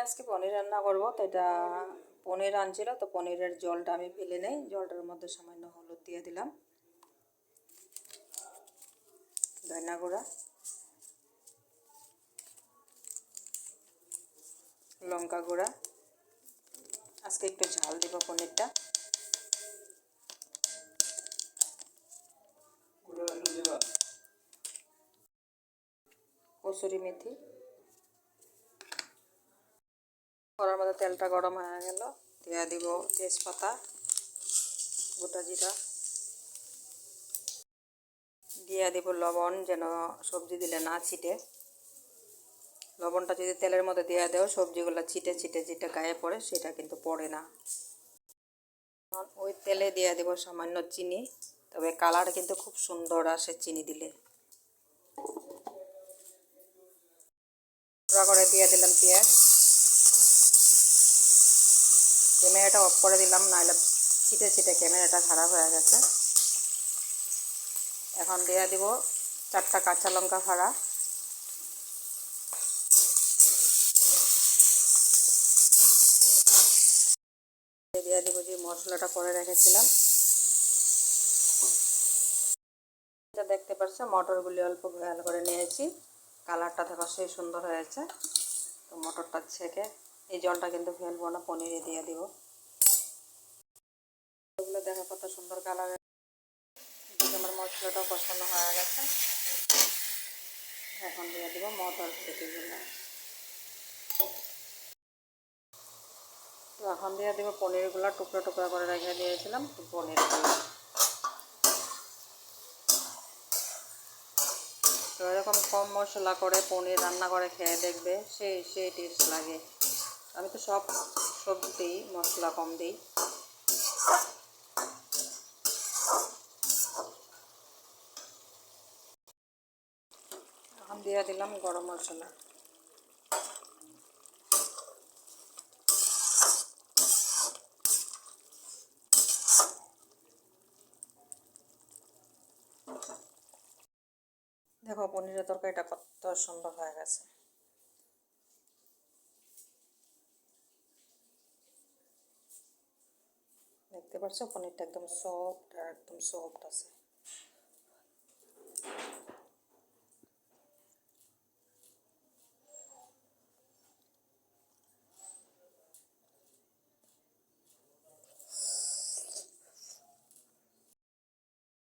আজকে পনির রান্না করব, তো এটা পনির আনছিল, তো পনিরের জলটা আমি ফেলে নেই। জলটার মধ্যে সামান্য হলুদ দিয়ে দিলাম, ধনিয়া গুঁড়া, লঙ্কা গুঁড়া। আজকে একটু ঝাল দেব পনিরটা। কসুরি মেথি। কড়ার মধ্যে তেলটা গরম হয়ে গেল, দিয়ে দিব তেজপাতা, গোটা জিরা, দিয়ে দিব লবণ, যেন সবজি দিলে না ছিটে। লবণটা যদি তেলের মধ্যে দিয়ে দেও, সবজিগুলো ছিটে ছিটে যেটা গায়ে পড়ে সেটা কিন্তু পড়ে না। ওই তেলে দিয়ে দেব সামান্য চিনি, তবে কালার কিন্তু খুব সুন্দর আসে চিনি দিলে। গুঁড়া করে দিয়ে দিলাম পেঁয়াজ। ক্যামেরাটা অফ করে দিলাম, নাহলে ছিটে ছিটে ক্যামেরাটা খারাপ হয়ে গেছে। এখন দিয়ে দিব 4টা কাঁচা লঙ্কা ফাড়া, দিয়ে দিব যে মশলাটা করে রেখেছিলাম। দেখতে পাচ্ছ মটরগুলি অল্প ভালো করে নিয়েছি, কালারটা দেখো সেই সুন্দর হয়েছে। তো মটরটা ছেঁকে এই জলটা কিন্তু ফেলবো না, পনিরে দিয়ে দিব। এগুলো দেখো কত সুন্দর কালার। আমার মশলাটাও কষানো হয়ে গেছে। এখন দিয়ে দিব মটর পেটিগুলো। তো এখন দিয়ে দিব পনিরগুলো, টুকরো টুকরো করে রেখে দিয়েছিলাম পনিরগুলো। তো এরকম কম মশলা করে পনির রান্না করে খেয়ে দেখবে, সেই টেস্ট লাগে। আমি তো সব সবজিতেই মশলা কম দিই। এখন দিয়ে দিলাম গরম মশলা। দেখো পনিরের তরকারিটা কত সুন্দর হয়ে গেছে। দেখতে পাচ্ছ পনিরটা একদম সফট আর একদম সফট আছে।